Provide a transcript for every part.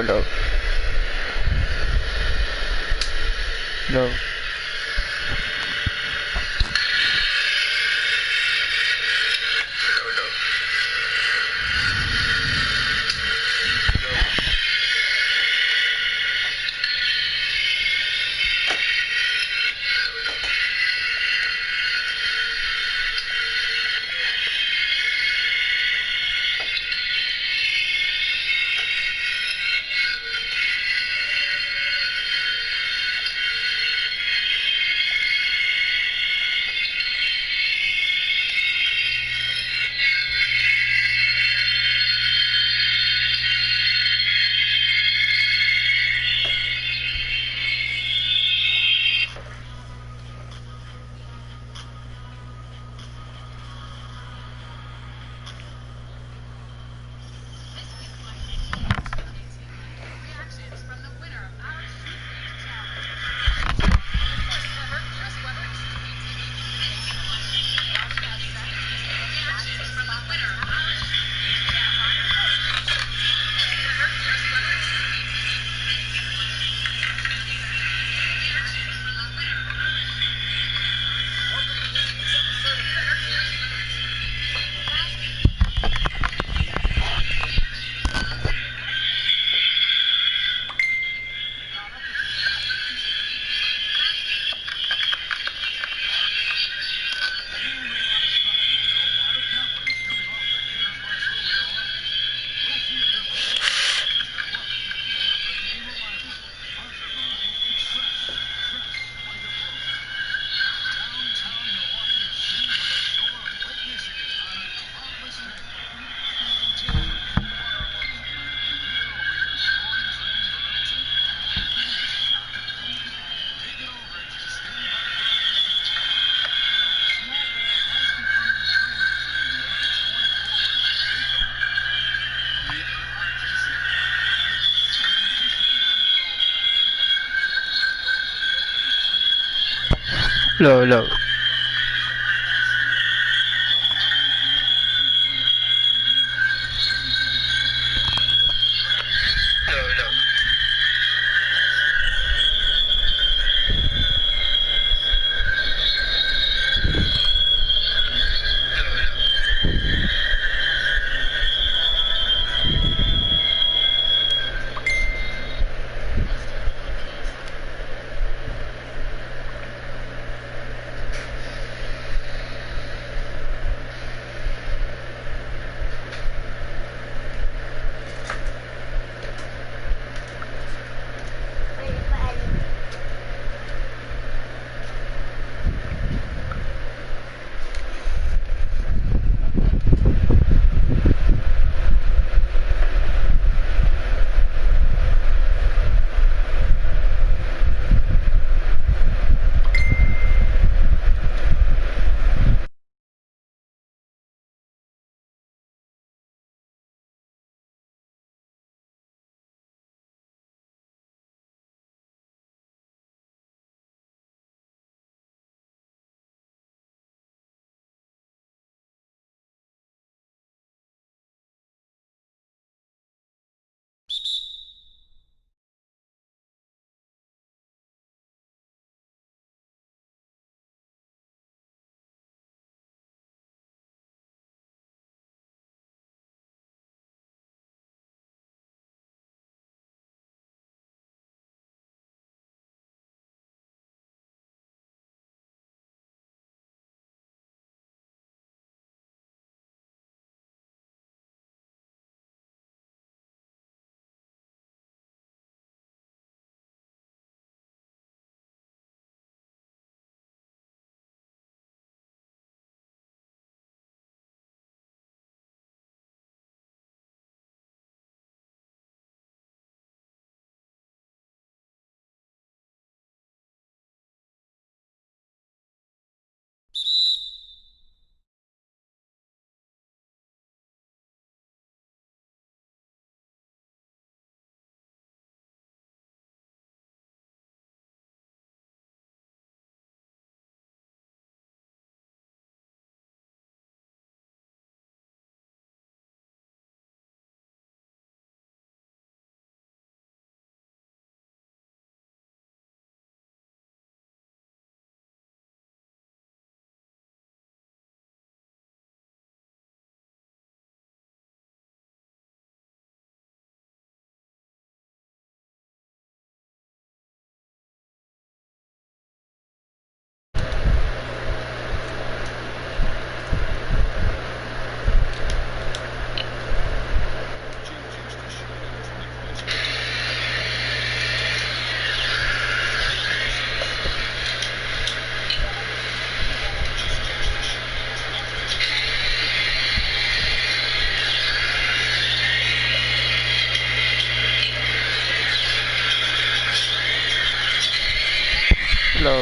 low. Low. Low, low.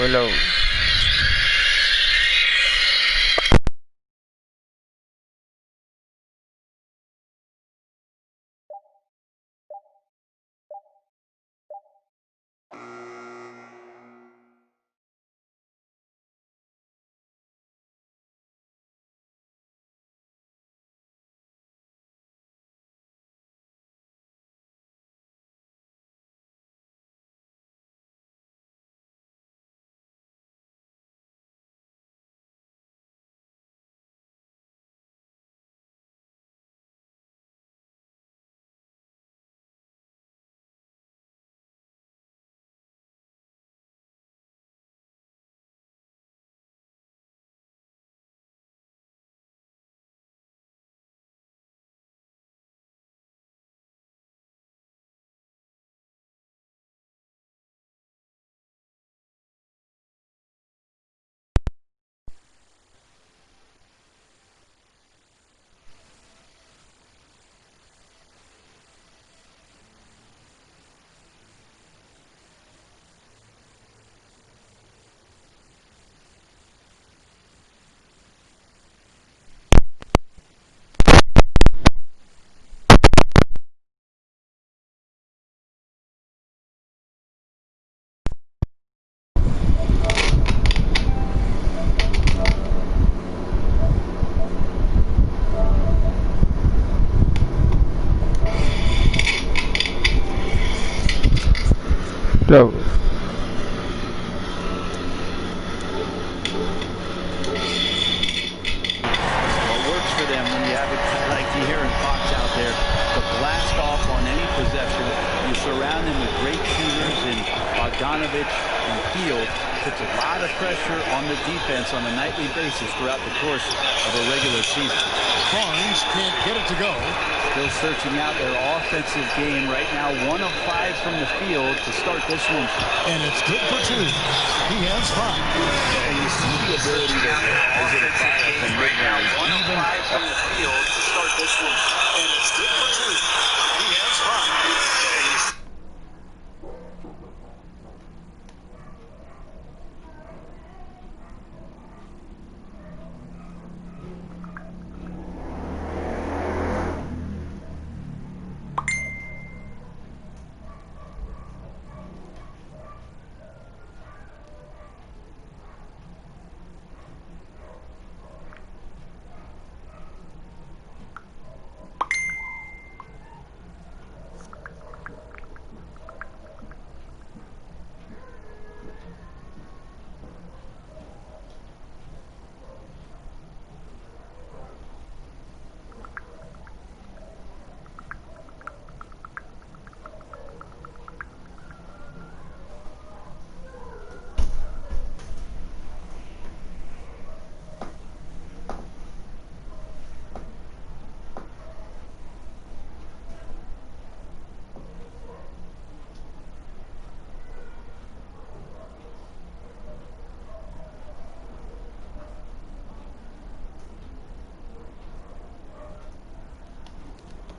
low. Low. What works for them when you have it like De'Aaron Fox out there to blast off on any possession. You surround them with great shooters in Bogdanovich and Hield. Puts a lot of pressure on the defense on a nightly basis throughout the course of a regular season. Barnes can't get it to go. Still searching out their offensive game right now. 1 of 5 from the field to start this one. And it's good for 2. He has 5. And you see the ability to rise and fire from mid-range. 1 of 5 from the field to start this one. And it's good for 2. He has 5.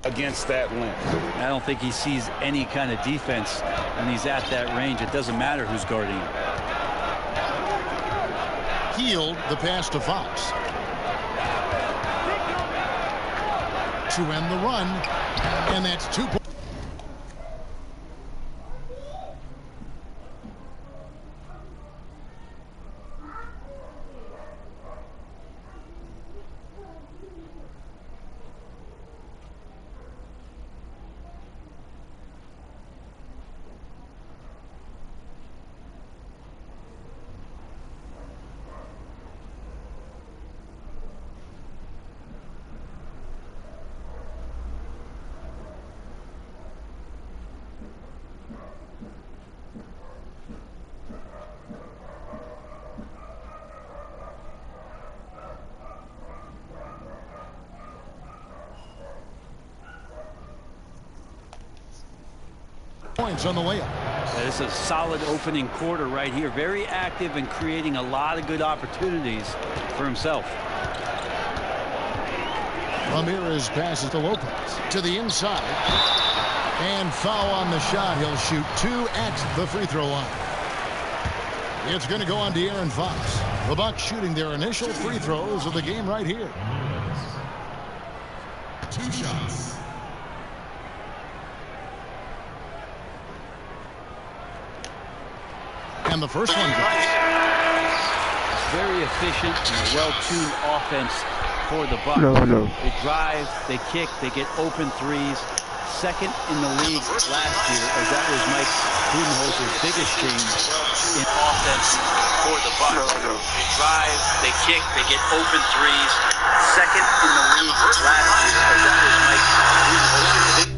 Against that length. I don't think he sees any kind of defense when he's at that range. It doesn't matter who's guarding him. Hield the pass to Fox. To end the run. And that's 2 points. Points on the layup. It's a solid opening quarter right here. Very active and creating a lot of good opportunities for himself. Ramirez passes to Lopez to the inside. And foul on the shot. He'll shoot 2 at the free throw line. It's going to go on De'Aaron Fox. The Bucks shooting their initial free throws of the game right here. 2 shots. And the first one goes. Very efficient and a well-tuned offense for the Bucks. No. They drive, they kick, they get open threes. Second in the league last year, as that was Mike Budenholzer's biggest change in offense for the Bucks. They drive, they kick, they get open threes. Second in the league last year, as that was Mike Budenholzer's biggest.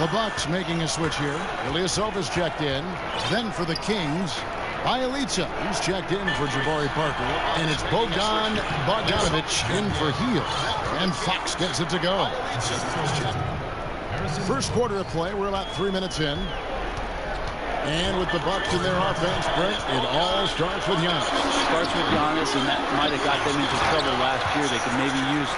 The Bucks making a switch here. Ilyasova checked in. Then for the Kings, Bjelica, who's checked in for Jabari Parker. And it's Bogdan Bogdanovic in for Hield. And Fox gets it to go. First quarter of play. We're about 3 minutes in. And with the Bucks in their offense, Brent, it all starts with Giannis. Starts with Giannis, and that might have got them into trouble last year. They could maybe use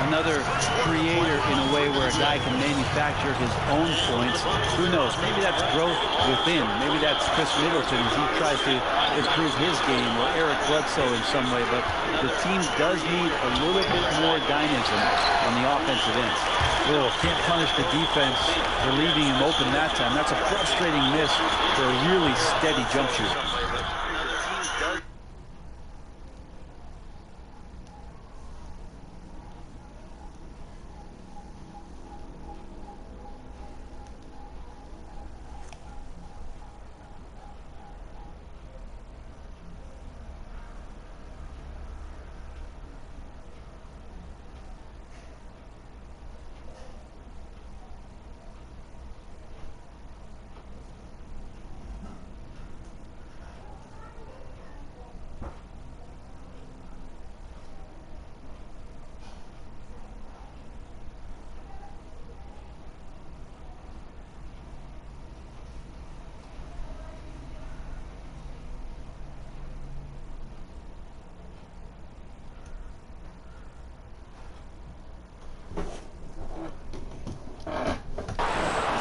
another creator in a way where a guy can manufacture his own points. Who knows? Maybe that's growth within. Maybe that's Chris Middleton as he tries to improve his game, or Eric Bledsoe in some way. But the team does need a little bit more dynamism on the offensive end. Can't punish the defense for leaving him open that time. That's a frustrating miss for a really steady jump shooter.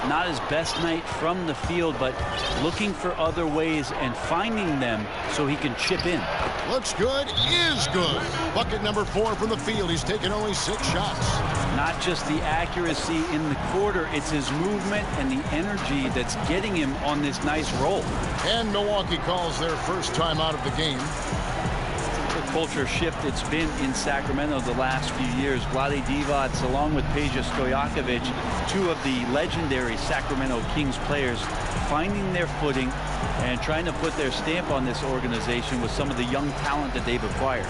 Not his best night from the field, but looking for other ways and finding them so he can chip in. Looks good, is good. Bucket number 4 from the field. He's taken only 6 shots. Not just the accuracy in the quarter, it's his movement and the energy that's getting him on this nice roll. And Milwaukee calls their first time out of the game. The culture shift it's been in Sacramento the last few years. Vlade Divac, along with Peja Stojakovic, 2 of the legendary Sacramento Kings players, finding their footing and trying to put their stamp on this organization with some of the young talent that they've acquired.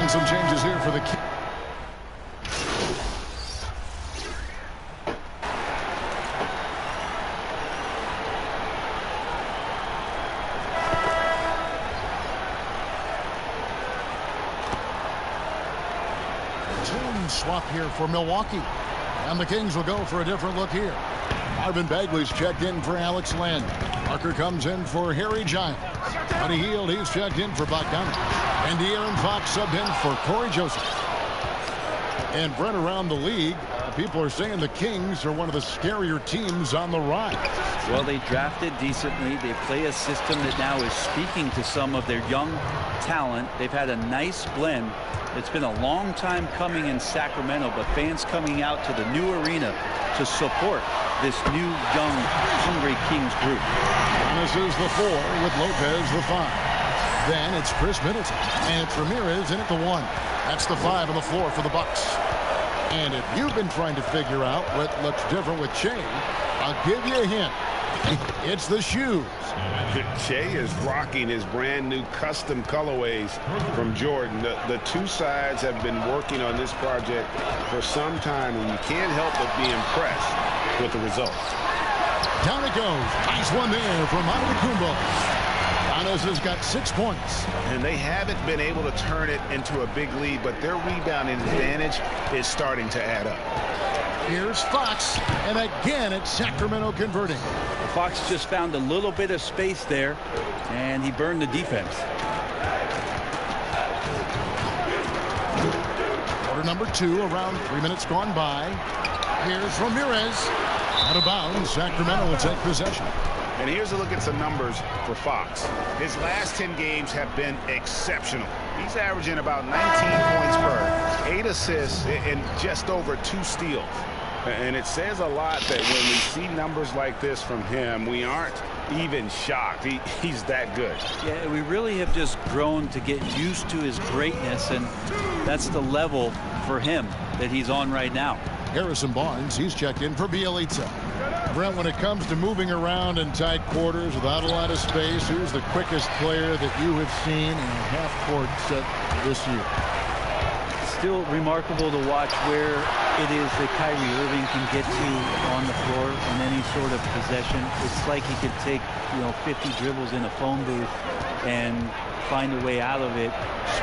And some changes here for the Kings. Swap here for Milwaukee, and the Kings will go for a different look here. Marvin Bagley's checked in for Alex Len. Parker comes in for Harry Giles. Buddy Hield, he's checked in for Bogdanovic. And De'Aaron Fox subbed in for Corey Joseph. And Brent, around the league, people are saying the Kings are one of the scarier teams on the rise. Well, they drafted decently. They play a system that now is speaking to some of their young talent. They've had a nice blend. It's been a long time coming in Sacramento, but fans coming out to the new arena to support this new, young, hungry Kings group. Giannis is the 4 with Lopez the 5. Then it's Chris Middleton, and it's Ramirez in at the 1. That's the 5 on the floor for the Bucks. And if you've been trying to figure out what looks different with Shea, I'll give you a hint. It's the shoes. Jay is rocking his brand new custom colorways from Jordan. The two sides have been working on this project for some time, and you can't help but be impressed with the results. Down it goes. Nice one there from Antetokounmpo. Giannis has got 6 points. And they haven't been able to turn it into a big lead, but their rebounding advantage is starting to add up. Here's Fox, and again it's Sacramento converting. Fox just found a little bit of space there, and he burned the defense. Quarter number 2, around 3 minutes gone by. Here's Ramirez. Out of bounds, Sacramento will take possession. And here's a look at some numbers for Fox. His last 10 games have been exceptional. He's averaging about 19 points per, 8 assists, and just over 2 steals. And it says a lot that when we see numbers like this from him, we aren't even shocked. He's that good. Yeah, we really have just grown to get used to his greatness, and that's the level for him that he's on right now. Harrison Barnes, he's checked in for Bielitsa. Brent, when it comes to moving around in tight quarters without a lot of space, who's the quickest player that you have seen in a half-court set this year? Still remarkable to watch where it is that Kyrie Irving can get to on the floor in any sort of possession. It's like he could take, 50 dribbles in a phone booth and find a way out of it,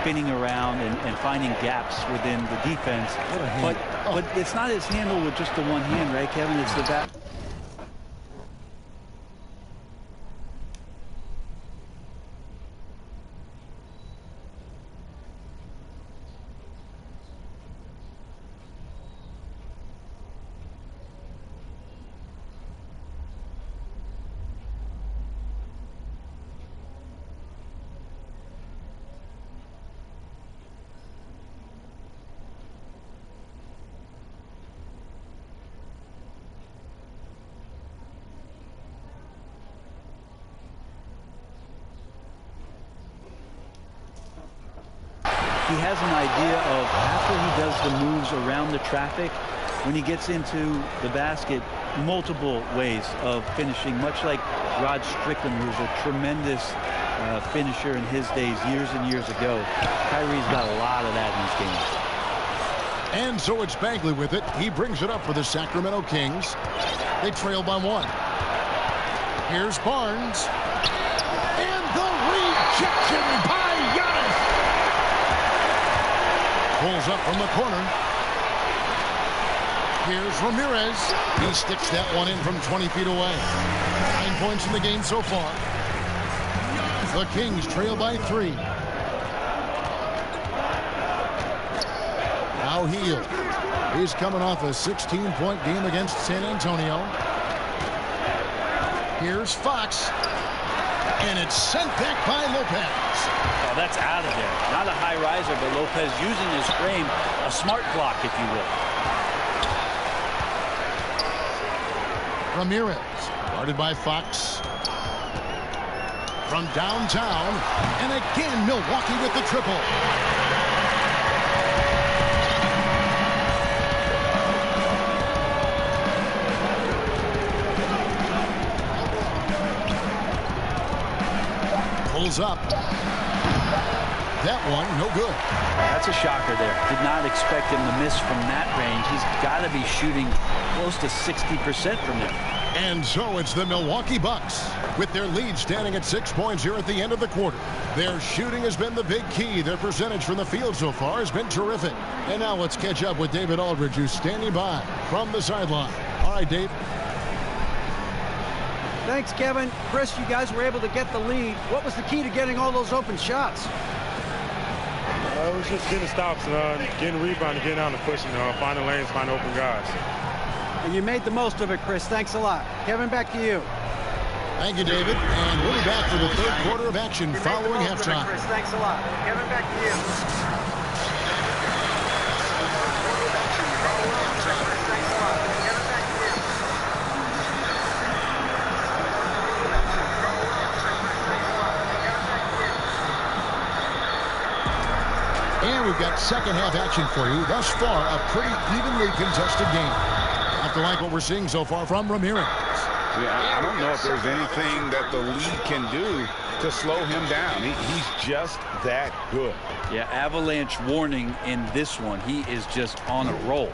spinning around and finding gaps within the defense. But it's not his handle with just the one hand, right, Kevin? It's the back. He has an idea of, after he does the moves around the traffic, when he gets into the basket, multiple ways of finishing, much like Rod Strickland, who's a tremendous finisher in his days, years and years ago. Kyrie's got a lot of that in his game. And so it's Bagley with it. He brings it up for the Sacramento Kings. They trail by 1. Here's Barnes. And the rejection by Giannis. Pulls up from the corner. Here's Ramirez. He sticks that one in from 20 feet away. 9 points in the game so far. The Kings trail by 3. Now Hield. He's coming off a 16-point game against San Antonio. Here's Fox. And it's sent back by Lopez. Oh, that's out of there. Not a high riser, but Lopez using his frame, a smart block, if you will. Ramirez, guarded by Fox. From downtown, and again Milwaukee with the triple. Pulls up. That one, no good. That's a shocker there. Did not expect him to miss from that range. He's got to be shooting close to 60% from there. And so it's the Milwaukee Bucks with their lead standing at 6 points here at the end of the quarter. Their shooting has been the big key. Their percentage from the field so far has been terrific. And now let's catch up with David Aldridge, who's standing by from the sideline. All right, Dave. Thanks, Kevin. Chris, you guys were able to get the lead. What was the key to getting all those open shots? It was just getting stops, getting rebound, getting out and pushing, finding lanes, finding open guys. And you made the most of it, Chris. Thanks a lot. Kevin, back to you. Thank you, David. And we'll be back for the third quarter of action following halftime. Chris, thanks a lot. Kevin, back to you. And we've got second half action for you. Thus far, a pretty evenly contested game. Have to like what we're seeing so far from Ramirez. Yeah, I don't know if there's anything that the league can do to slow him down. He's just that good. Yeah, avalanche warning in this one. He is just on a roll.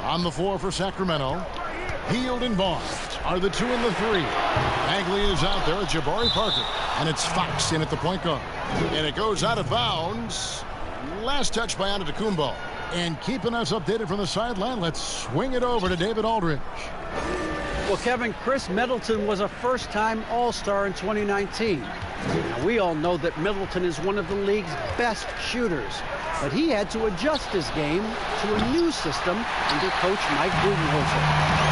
On the floor for Sacramento, Hield and Barnes are the 2 and the 3. Bagley is out there at Jabari Parker. And it's Fox in at the point guard. And it goes out of bounds. Last touch by Antetokounmpo. And keeping us updated from the sideline, let's swing it over to David Aldridge. Well, Kevin, Chris Middleton was a first-time All-Star in 2019. Now, we all know that Middleton is one of the league's best shooters, but he had to adjust his game to a new system under coach Mike Budenholzer.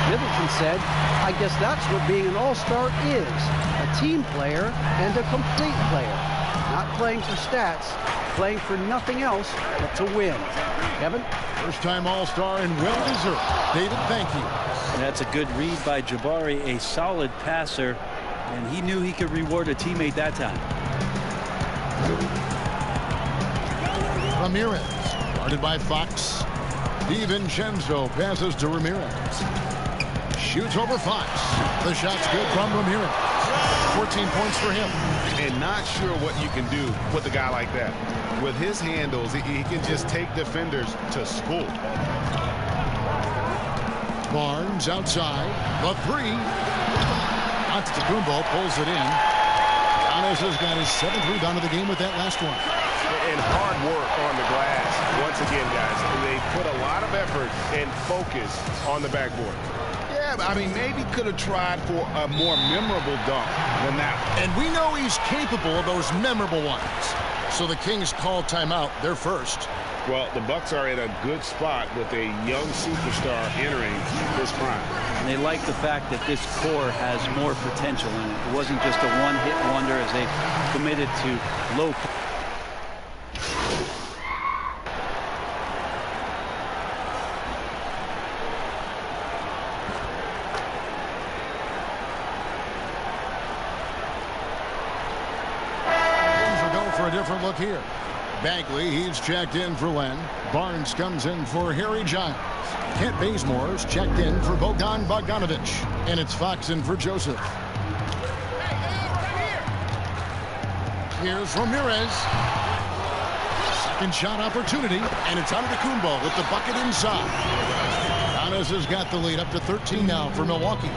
Middleton said, "I guess that's what being an All-Star is, a team player and a complete player. Not playing for stats, playing for nothing else but to win." Kevin? First-time All-Star and well-deserved. David, thank you. That's a good read by Jabari, a solid passer, and he knew he could reward a teammate that time. Ramirez, guarded by Fox. DiVincenzo passes to Ramirez. Shoots over Fox. The shot's good from Ramirez. 14 points for him. And not sure what you can do with a guy like that. With his handles, he can just take defenders to school. Barnes outside. The 3. Antetokounmpo pulls it in. Giannis has got his 7th rebound of the game with that last one. And hard work on the glass. Once again, guys, they put a lot of effort and focus on the backboard. Yeah, I mean, maybe could have tried for a more memorable dunk than that one. And we know he's capable of those memorable ones. So the Kings call timeout. They're first. Well, the Bucks are in a good spot with a young superstar entering his prime. And they like the fact that this core has more potential in it. It wasn't just a one-hit wonder as they committed to low. Kings will go for a different look here. Bagley, he's checked in for Len. Barnes comes in for Harry Giles. Kent Bazemore's checked in for Bogdan Bogdanovic. And it's Fox in for Joseph. Here's Ramirez. Second shot opportunity. And it's Antetokounmpo with the bucket inside. Giannis has got the lead up to 13 now for Milwaukee.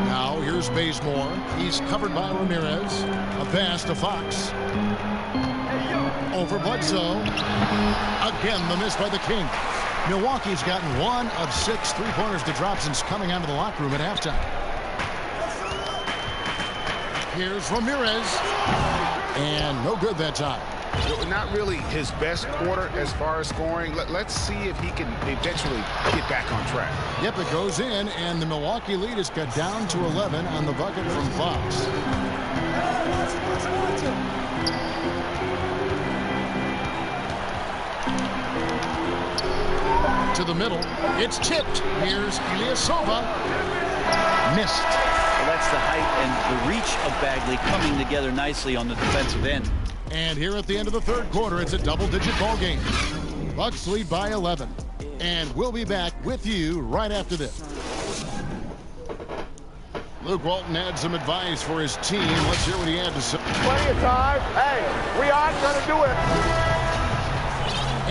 Now here's Bazemore. He's covered by Ramirez. A pass to Fox. Over Bledsoe. Again, the miss by the Kings. Milwaukee's gotten 1 of 6 3-pointers to drop since coming out of the locker room at halftime. Here's Ramirez. And no good that time. Not really his best quarter as far as scoring. Let's see if he can eventually get back on track. Yep, it goes in, and the Milwaukee lead is cut down to 11 on the bucket from Fox. To the middle. It's tipped. Here's Ilyasova. Missed. Well, that's the height and the reach of Bagley coming together nicely on the defensive end. And here at the end of the third quarter, it's a double-digit ball game. Bucks lead by 11. And we'll be back with you right after this. Luke Walton had some advice for his team. Let's hear what he had to say. Plenty of time. Hey, we aren't going to do it.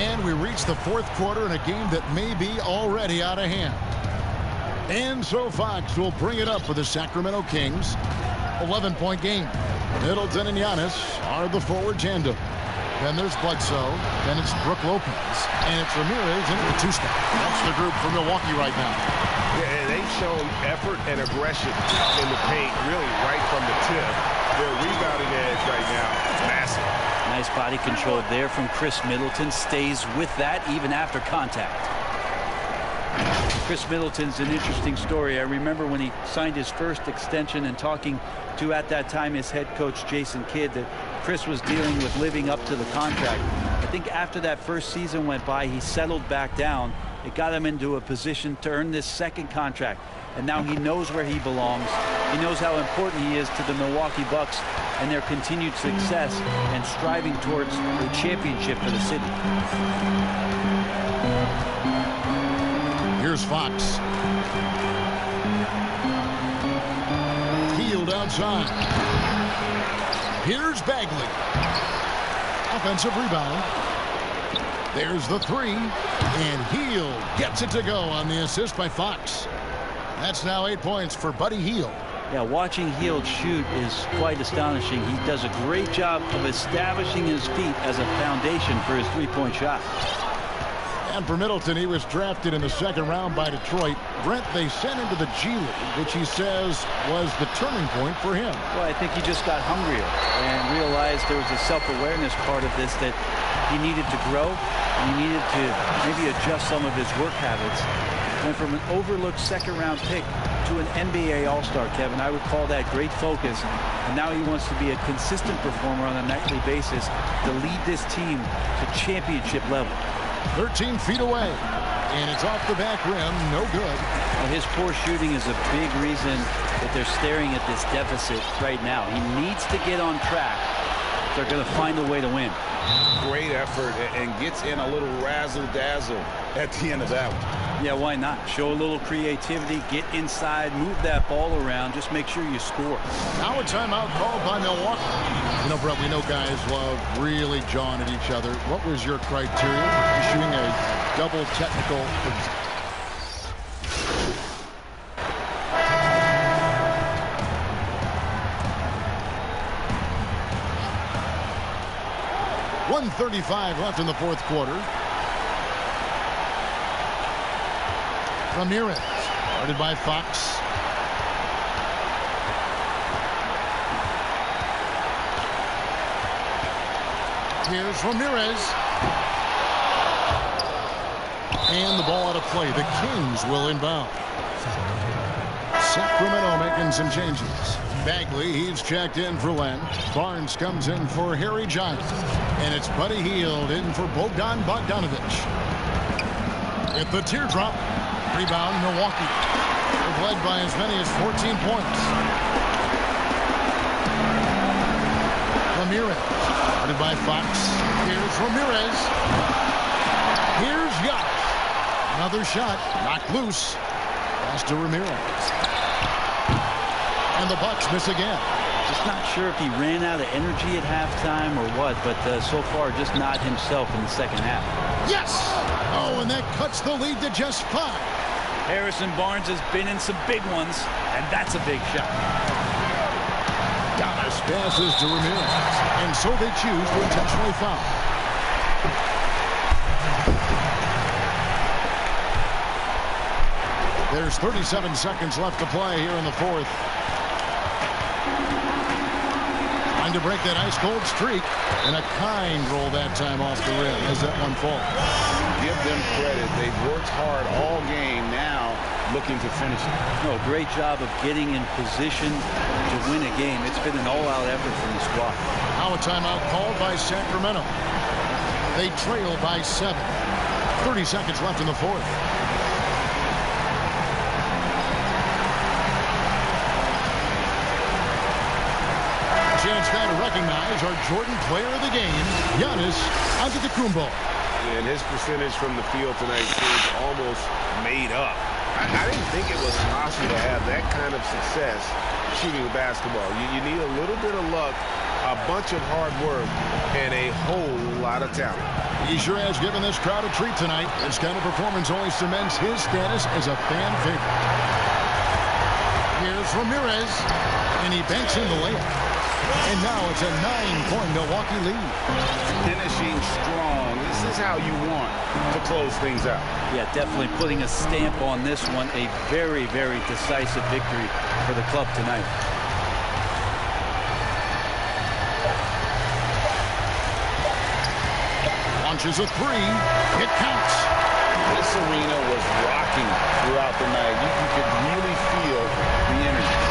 And we reach the fourth quarter in a game that may be already out of hand. And so Fox will bring it up for the Sacramento Kings. 11-point game. Middleton and Giannis are the forward tandem. Then there's Bledsoe. Then it's Brook Lopez. And it's Ramirez into the two-step. That's the group for Milwaukee right now. Yeah, they've shown effort and aggression in the paint, really right from the tip. Their rebounding edge right now is massive. Nice body control there from Chris Middleton. Stays with that even after contact. Chris Middleton's an interesting story. I remember when he signed his first extension and talking to, at that time, his head coach, Jason Kidd, that Chris was dealing with living up to the contract. I think after that first season went by, he settled back down. It got him into a position to earn this second contract. And now he knows where he belongs. He knows how important he is to the Milwaukee Bucks and their continued success and striving towards a championship for the city. Here's Fox. Hield outside. Here's Bagley. Offensive rebound. There's the three. And Hield gets it to go on the assist by Fox. That's now 8 points for Buddy Hield. Yeah, watching Hield shoot is quite astonishing. He does a great job of establishing his feet as a foundation for his three-point shot. And for Middleton, he was drafted in the second round by Detroit. Brent, they sent him to the G League, which he says was the turning point for him. Well, I think he just got hungrier and realized there was a self-awareness part of this that he needed to grow, and he needed to maybe adjust some of his work habits. Went from an overlooked second-round pick to an NBA All-Star, Kevin. I would call that great focus. And now he wants to be a consistent performer on a nightly basis to lead this team to championship level. 13 feet away. And it's off the back rim. No good. Well, his poor shooting is a big reason that they're staring at this deficit right now. He needs to get on track. They're going to find a way to win. Great effort and gets in a little razzle-dazzle at the end of that one. Yeah, why not? Show a little creativity, get inside, move that ball around, just make sure you score. Now a timeout called by Milwaukee. You know, Brett, we know guys love really jawing at each other. What was your criteria for issuing a double technical? .135 left in the fourth quarter. Ramirez, guarded by Fox. Here's Ramirez. And the ball out of play. The Kings will inbound. Sacramento making some changes. Bagley, he's checked in for Len. Barnes comes in for Harry Giant. And it's Buddy Hield in for Bogdan Bogdanovic. At the teardrop. Rebound, Milwaukee. They've led by as many as 14 points. Ramirez. Guarded by Fox. Here's Ramirez. Here's Giannis. Another shot. Knocked loose. Pass to Ramirez. And the Bucks miss again. Just not sure if he ran out of energy at halftime or what, but so far just not himself in the second half. Yes! Oh, and that cuts the lead to just 5. Harrison Barnes has been in some big ones, and that's a big shot. Giannis passes to Ramirez, and so they choose to intentionally foul. There's 37 seconds left to play here in the fourth. Trying to break that ice-cold streak, and a kind roll that time off the rim as that one falls. Give them credit. They've worked hard all game, now looking to finish it. No, great job of getting in position to win a game. It's been an all-out effort from the squad. Now a timeout called by Sacramento. They trail by 7. 30 seconds left in the fourth. Chance now to recognize our Jordan player of the game, Giannis Antetokounmpo. And his percentage from the field tonight seems almost made up. I didn't think it was possible to have that kind of success shooting the basketball. You need a little bit of luck, a bunch of hard work, and a whole lot of talent. He sure has given this crowd a treat tonight. This kind of performance only cements his status as a fan favorite. Here's Ramirez, and he banks in the layup. And now it's a 9-point Milwaukee lead. Finishing strong. This is how you want to close things out. Yeah, definitely putting a stamp on this one. A very, very decisive victory for the club tonight. Launches a 3. It counts. This arena was rocking throughout the night. You could really feel the energy.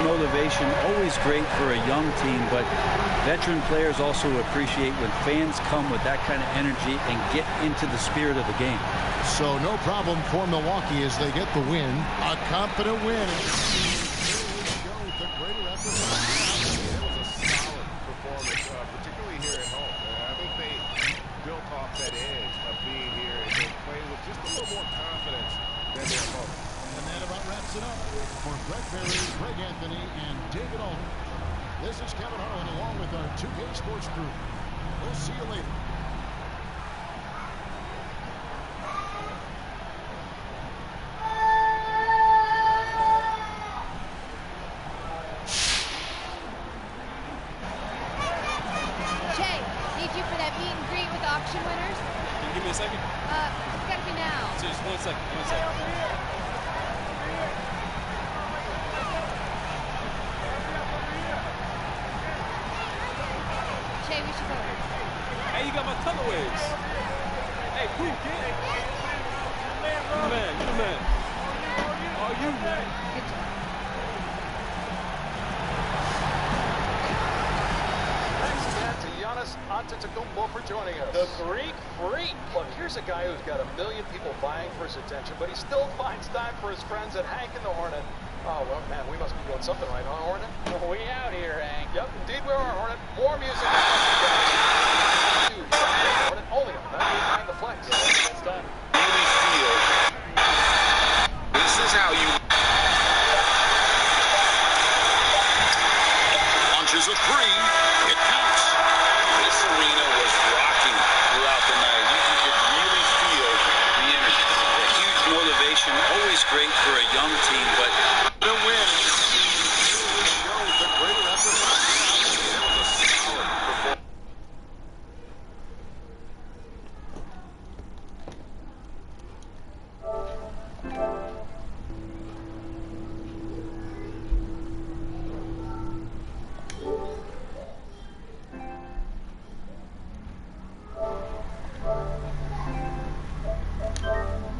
Motivation, always great for a young team, but veteran players also appreciate when fans come with that kind of energy and get into the spirit of the game. So no problem for Milwaukee as they get the win. A confident win. Particularly here at home. I think they built off that edge of being here and they play with just a little more confidence This is Kevin Harlan along with our 2K Sports crew. We'll see you later. Jay, need you for that meet and greet with the auction winners. Can you give me a second? It's gotta be now. Just 1 second. 1 second. Jay, we should go. Hey, you got my colorways. Hey, cool, kid. You the man. You the man. Oh, you, man. Good job. Thanks again to Giannis Antetokounmpo for joining us. The Greek Freak. Look, here's a guy who's got a million people vying for his attention, but he still finds time for his friends at Hank and the Hornet. Oh, well, man, we must be doing something right, huh, Hornet? We out here, Hank. Yep, indeed we are, Hornet. More